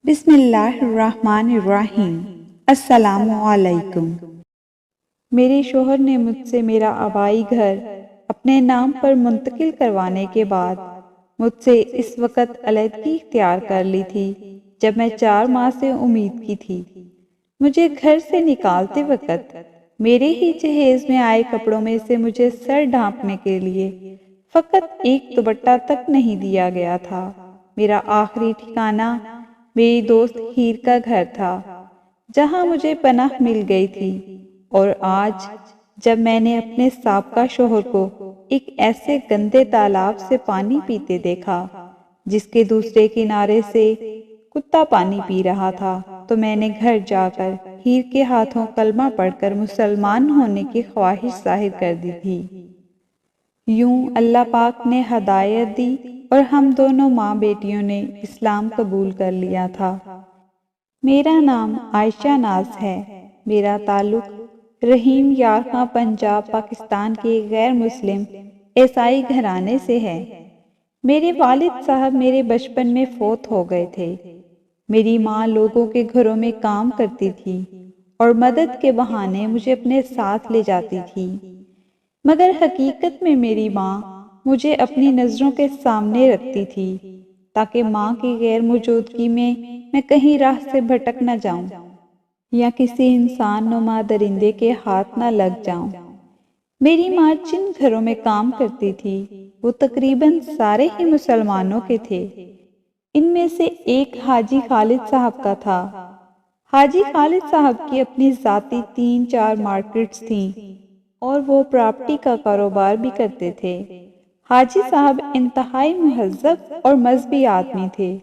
بسم اللہ الرحمن الرحیم۔ السلام علیکم۔ میرے شوہر نے مجھ سے میرا آبائی گھر اپنے نام پر منتقل کروانے کے بعد مجھ سے اس وقت علیحدگی اختیار کر لی تھی جب میں 4 ماہ سے امید کی تھی۔ مجھے گھر سے نکالتے وقت میرے ہی جہیز میں آئے کپڑوں میں سے مجھے سر ڈھانپنے کے لیے فقط ایک دوپٹہ تک نہیں دیا گیا تھا۔ میرا آخری ٹھکانہ میری دوست ہیر کا گھر تھا جہاں مجھے پناہ مل گئی تھی، اور آج جب میں نے اپنے سابقہ شوہر کو ایک ایسے گندے تالاب سے پانی پیتے دیکھا جس کے دوسرے کنارے سے کتا پانی پی رہا تھا، تو میں نے گھر جا کر ہیر کے ہاتھوں کلمہ پڑھ کر مسلمان ہونے کی خواہش ظاہر کر دی تھی۔ یوں اللہ پاک نے ہدایت دی اور ہم دونوں ماں بیٹیوں نے اسلام قبول کر لیا تھا۔ میرا نام عائشہ ناز ہے۔ میرا تعلق رحیم یار خاں پنجاب پاکستان کے غیر مسلم عیسائی گھرانے سے ہے۔ میرے والد صاحب میرے بچپن میں فوت ہو گئے تھے۔ میری ماں لوگوں کے گھروں میں کام کرتی تھی اور مدد کے بہانے مجھے اپنے ساتھ لے جاتی تھی، مگر حقیقت میں میری ماں مجھے اپنی نظروں کے سامنے رکھتی تھی تاکہ ماں کی غیر موجودگی میں کہیں راہ سے بھٹک نہ جاؤں یا کسی انسان نما درندے کے ہاتھ نہ لگ جاؤں۔ میری ماں جن گھروں میں کام کرتی تھی وہ تقریباً سارے ہی مسلمانوں کے تھے۔ ان میں سے ایک حاجی خالد صاحب کا تھا۔ حاجی خالد صاحب کی اپنی ذاتی 3-4 مارکیٹس تھیں اور وہ پراپرٹی کا کاروبار بھی کرتے تھے۔ حاجی صاحب انتہائی مہذب اور مذہبی آدمی تھے۔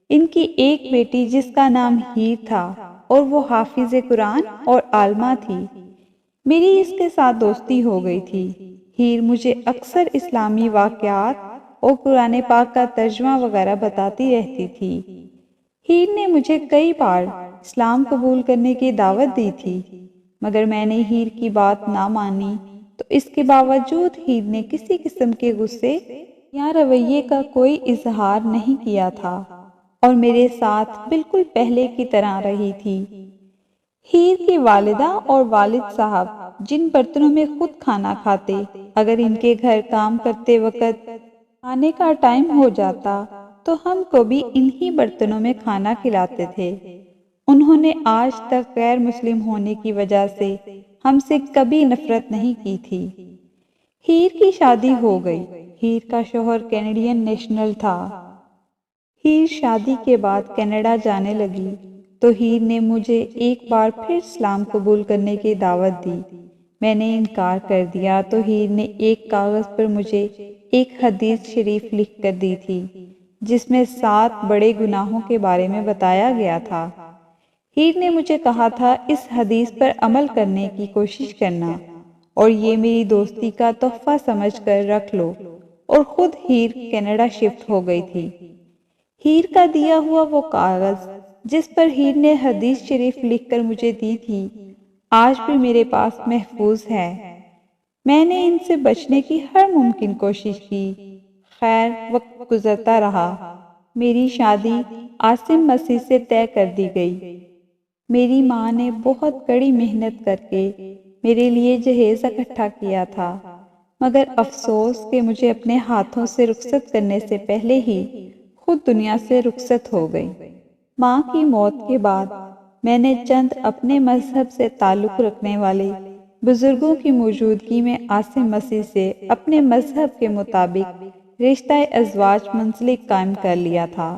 ان کی ایک بیٹی جس کا نام ہیر تھا اور وہ حافظ قرآن اور عالمہ تھی۔ میری اس کے ساتھ دوستی ہو گئی تھی۔ ہیر مجھے اکثر اسلامی واقعات اور قرآن پاک کا ترجمہ وغیرہ بتاتی رہتی تھی۔ ہیر نے مجھے کئی بار اسلام قبول کرنے کی دعوت دی تھی، مگر میں نے ہیر کی بات نہ مانی، تو اس کے باوجود ہیر نے کسی قسم کے غصے یا رویے کا کوئی اظہار نہیں کیا تھا اور میرے ساتھ بالکل پہلے کی طرح رہی تھی۔ ہیر کی والدہ اور والد صاحب جن برتنوں میں خود کھانا کھاتے، اگر ان کے گھر کام کرتے وقت کھانے کا ٹائم ہو جاتا تو ہم کو بھی انہی برتنوں میں کھانا کھلاتے تھے۔ انہوں نے آج تک غیر مسلم ہونے کی وجہ سے ہم سے کبھی نفرت نہیں کی تھی۔ ہیر کی شادی ہو گئی۔ ہیر کا شوہر کینیڈین نیشنل تھا۔ ہیر شادی کے بعد کینیڈا جانے لگی تو ہیر نے مجھے ایک بار پھر اسلام قبول کرنے کی دعوت دی۔ میں نے انکار کر دیا تو ہیر نے ایک کاغذ پر مجھے ایک حدیث شریف لکھ کر دی تھی جس میں 7 بڑے گناہوں کے بارے میں بتایا گیا تھا۔ ہیر نے مجھے کہا تھا اس حدیث پر عمل کرنے کی کوشش کرنا اور یہ میری دوستی کا تحفہ سمجھ کر رکھ لو، اور خود ہیر کینیڈا شفٹ ہو گئی تھی۔ ہیر کا دیا ہوا وہ کاغذ جس پر ہیر نے حدیث شریف لکھ کر مجھے دی تھی آج بھی میرے پاس محفوظ ہے۔ میں نے ان سے بچنے کی ہر ممکن کوشش کی۔ خیر وقت گزرتا رہا۔ میری شادی عاصم مسیح سے طے کر دی گئی۔ میری ماں نے بہت کڑی محنت کر کے میرے لیے جہیز اکٹھا کیا تھا، مگر افسوس کہ مجھے اپنے ہاتھوں سے رخصت کرنے سے پہلے ہی خود دنیا سے رخصت ہو گئی۔ ماں کی موت کے بعد میں نے چند اپنے مذہب سے تعلق رکھنے والے بزرگوں کی موجودگی میں عاصم مسیح سے اپنے مذہب کے مطابق رشتہ ازواج منسلک قائم کر لیا تھا،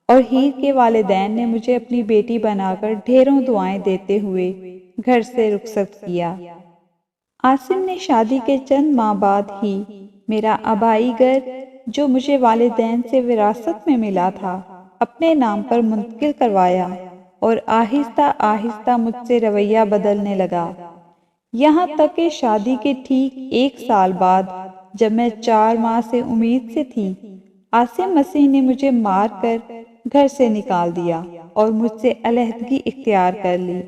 اور ہیر کے والدین نے مجھے اپنی بیٹی بنا کر ڈھیروں دعائیں دیتے ہوئے گھر سے رخصت کیا۔ عاصم نے شادی کے چند ماہ بعد ہی میرا آبائی گھر جو مجھے والدین سے وراثت میں ملا تھا اپنے نام پر منتقل کروایا، اور آہستہ آہستہ مجھ سے رویہ بدلنے لگا، یہاں تک کہ شادی کے ٹھیک 1 سال بعد جب میں 4 ماہ سے امید سے تھی، عاصم مسیح نے مجھے مار کر گھر سے نکال دیا اور مجھ سے علیحدگی اختیار کر لی۔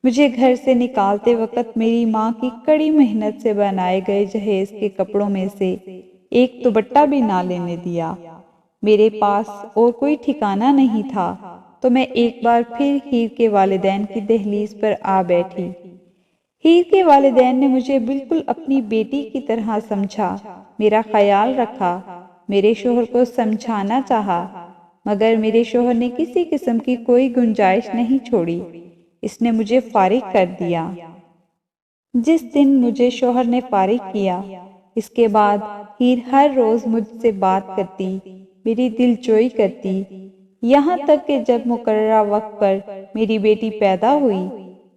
مجھے گھر سے نکالتے وقت میری ماں کی کڑی محنت سے بنائے گئے جہیز کے کپڑوں میں سے ایک دوپٹہ بھی نہ لینے دیا۔ میرے پاس اور کوئی ٹھکانہ نہیں تھا تو میں ایک بار پھر ہیر کے والدین کی دہلیز پر آ بیٹھی۔ ہیر کے والدین نے مجھے بالکل اپنی بیٹی کی طرح سمجھا، میرا خیال رکھا، میرے شوہر کو سمجھانا چاہا، مگر میرے شوہر نے کسی قسم کی کوئی گنجائش نہیں چھوڑی۔ اس نے مجھے فارغ کر دیا۔ جس دن مجھے شوہر نے فارغ کیا، اس کے بعد ہیر ہر روز مجھ سے بات کرتی، میری دل جوئی کرتی، یہاں تک کہ جب مقررہ وقت پر میری بیٹی پیدا ہوئی،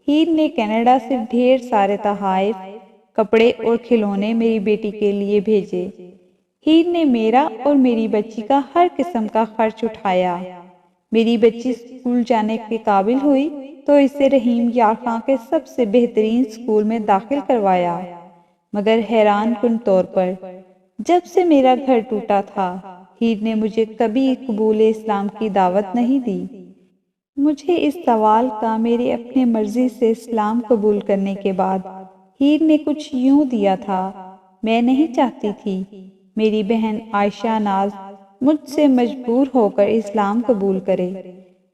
ہیر نے کینیڈا سے ڈھیر سارے تحائف، کپڑے اور کھلونے میری بیٹی کے لیے بھیجے۔ ہیر نے میرا اور میری بچی کا ہر قسم کا خرچ اٹھایا۔ میری بچی اسکول جانے کے قابل ہوئی تو اسے رحیم یار خاں کے سب سے بہترین اسکول میں داخل کروایا، مگر حیران کن طور پر جب سے میرا گھر ٹوٹا تھا، ہیر نے مجھے کبھی قبول اسلام کی دعوت نہیں دی۔ مجھے اس سوال کا میرے اپنے مرضی سے اسلام قبول کرنے کے بعد ہیر نے کچھ یوں دیا تھا، میں نہیں چاہتی تھی میری بہن عائشہ ناز مجھ سے مجبور ہو کر اسلام قبول کرے۔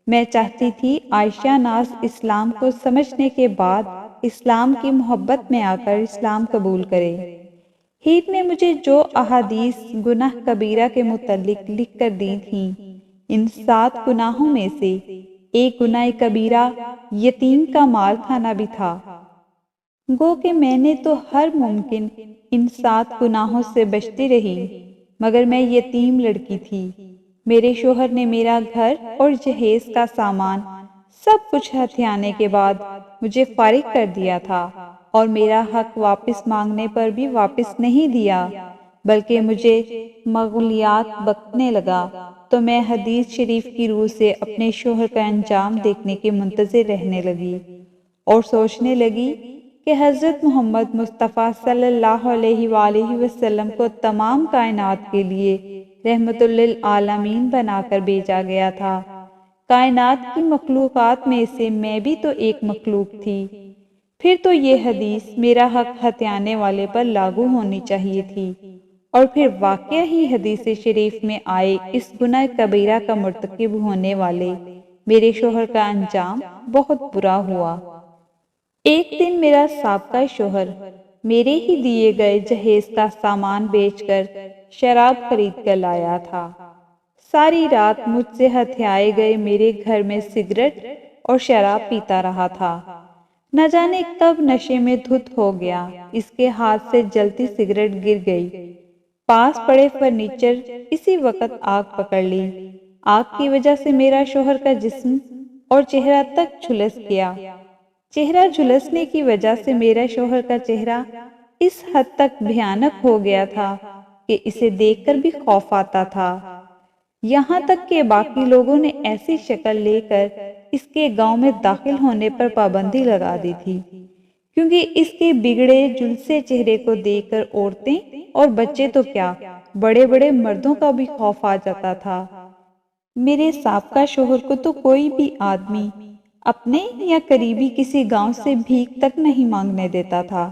میں چاہتی تھی عائشہ ناز اسلام کو سمجھنے کے بعد اسلام کی محبت میں آ کر اسلام قبول کرے۔ ہیر نے مجھے جو احادیث گناہ کبیرہ کے متعلق لکھ کر دی تھیں، ان 7 گناہوں میں سے ایک گناہ کبیرہ یتیم کا مال کھانا بھی تھا۔ گو کہ میں نے تو ہر ممکن ان 7 گناہوں سے بچتی رہی، مگر میں یتیم لڑکی تھی۔ میرے شوہر نے میرا گھر اور جہیز کا سامان سب کچھ ہتھیانے کے بعد مجھے فارغ کر دیا تھا، اور میرا حق واپس مانگنے پر بھی واپس نہیں دیا، بلکہ مجھے مغلیات بکنے لگا۔ تو میں حدیث شریف کی روح سے اپنے شوہر کا انجام دیکھنے کے منتظر رہنے لگی اور سوچنے لگی کہ حضرت محمد مصطفیٰ صلی اللہ علیہ وآلہ وسلم کو تمام کائنات کے لیے رحمت للعالمین بنا کر بھیجا گیا تھا۔ کائنات کی مخلوقات میں سے میں بھی تو ایک مخلوق تھی، پھر تو یہ حدیث میرا حق ہتھیانے والے پر لاگو ہونی چاہیے تھی، اور پھر واقعہ ہی حدیث شریف میں آئے اس گناہ کبیرہ کا مرتکب ہونے والے میرے شوہر کا انجام بہت برا ہوا۔ ایک دن میرا سابقہ شوہر میرے ہی دیے گئے جہیز کا سامان بیچ کر شراب خرید کر لایا تھا۔ ساری رات مجھ سے ہتھیائے گئے میرے گھر میں سگریٹ اور شراب پیتا رہا تھا۔ نہ جانے کب نشے میں دھت ہو گیا، اس کے ہاتھ سے جلتی سگریٹ گر گئی، پاس پڑے فرنیچر اسی وقت آگ پکڑ لی۔ آگ کی وجہ سے میرا شوہر کا جسم اور چہرہ تک جھلس گیا۔ چہرہ جھلسنے کی وجہ سے میرا شوہر کا چہرہ اس حد تک بھیانک ہو گیا تھا کہ اسے دیکھ کر بھی خوف آتا تھا، یہاں تک کہ باقی لوگوں نے ایسی شکل لے کر اس کے گاؤں میں داخل ہونے پر پابندی لگا دی تھی، کیونکہ اس کے بگڑے جھلسے چہرے کو دیکھ کر عورتیں اور بچے تو کیا، بڑے بڑے مردوں کا بھی خوف آ جاتا تھا۔ میرے سابقہ شوہر کو تو کوئی بھی آدمی اپنے یا قریبی کسی گاؤں سے بھیک تک نہیں مانگنے دیتا تھا۔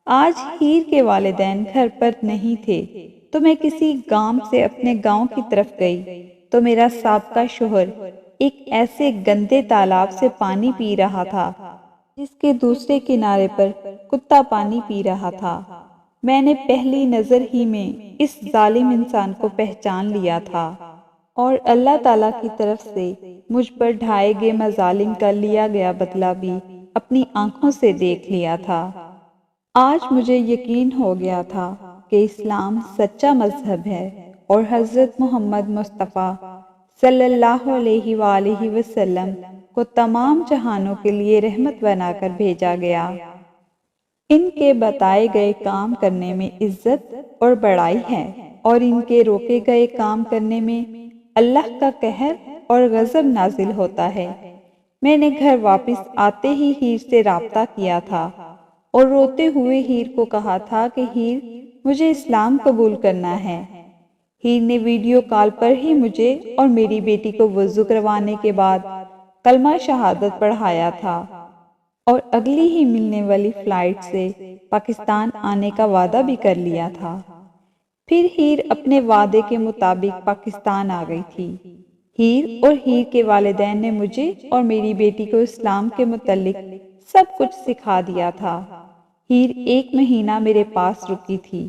آج ہیر کے والدین گھر پر نہیں تھے تو میں کسی گام سے اپنے گاؤں کی طرف گئی تو میرا سابقہ شوہر ایک ایسے گندے تالاب سے پانی پی رہا تھا جس کے دوسرے کنارے پر کتا پانی پی رہا تھا۔ میں نے پہلی نظر ہی میں اس ظالم انسان کو پہچان لیا تھا، اور اللہ تعالیٰ کی طرف سے مجھ پر ڈھائے گئے مظالم کا لیا گیا بدلہ بھی اپنی آنکھوں سے دیکھ لیا تھا۔ آج مجھے یقین ہو گیا تھا کہ اسلام سچا مذہب ہے اور حضرت محمد مصطفیٰ صلی اللہ علیہ وآلہ وسلم کو تمام جہانوں کے لیے رحمت بنا کر بھیجا گیا۔ ان کے بتائے گئے کام کرنے میں عزت اور بڑائی ہے، اور ان کے روکے گئے کام کرنے میں اللہ کا قہر اور غضب نازل ہوتا ہے۔ میں نے گھر واپس آتے ہی ہیر سے رابطہ کیا تھا اور روتے ہوئے ہیر کو کہا تھا کہ ہیر، مجھے اسلام قبول کرنا ہے۔ ہیر نے ویڈیو کال پر ہی مجھے اور میری بیٹی کو وضو کروانے کے بعد کلمہ شہادت پڑھایا تھا اور اگلی ہی ملنے والی فلائٹ سے پاکستان آنے کا وعدہ بھی کر لیا تھا۔ پھر ہیر اپنے وعدے کے مطابق پاکستان آ گئی تھی۔ ہیر اور ہیر کے والدین نے مجھے اور میری بیٹی کو اسلام کے متعلق سب کچھ سکھا دیا تھا۔ ہیر 1 مہینہ میرے پاس رکی تھی،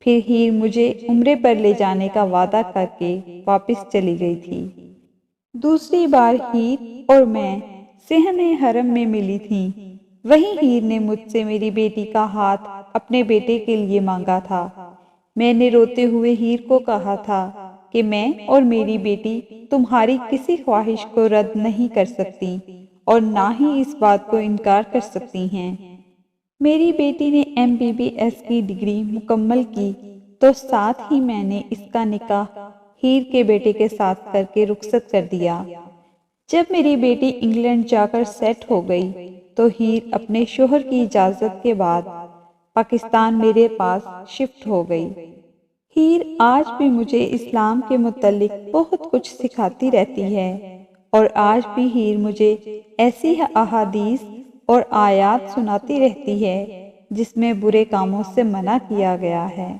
پھر ہیر مجھے عمرے پر لے جانے کا وعدہ کر کے واپس چلی گئی تھی۔ دوسری بار ہیر اور میں صحن حرم میں ملی تھیں۔ وہیں ہیر نے مجھ سے میری بیٹی کا ہاتھ اپنے بیٹے کے لیے مانگا تھا۔ میں نے روتے ہوئے ہیر کو کہا تھا کہ میں اور میری بیٹی تمہاری کسی خواہش کو رد نہیں کر سکتی اور نہ ہی اس بات کو انکار کر سکتی ہیں۔ میری بیٹی نے MBBS کی ڈگری مکمل کی تو ساتھ ہی میں نے اس کا نکاح ہیر کے بیٹے کے ساتھ کر کے رخصت کر دیا۔ جب میری بیٹی انگلینڈ جا کر سیٹ ہو گئی تو ہیر اپنے شوہر کی اجازت کے بعد پاکستان میرے پاس شفٹ ہو گئی۔ ہیر آج بھی مجھے اسلام کے متعلق بہت کچھ سکھاتی رہتی ہے اور آج بھی ہیر مجھے ایسی احادیث اور آیات سناتی رہتی ہے جس میں برے کاموں سے منع کیا گیا ہے۔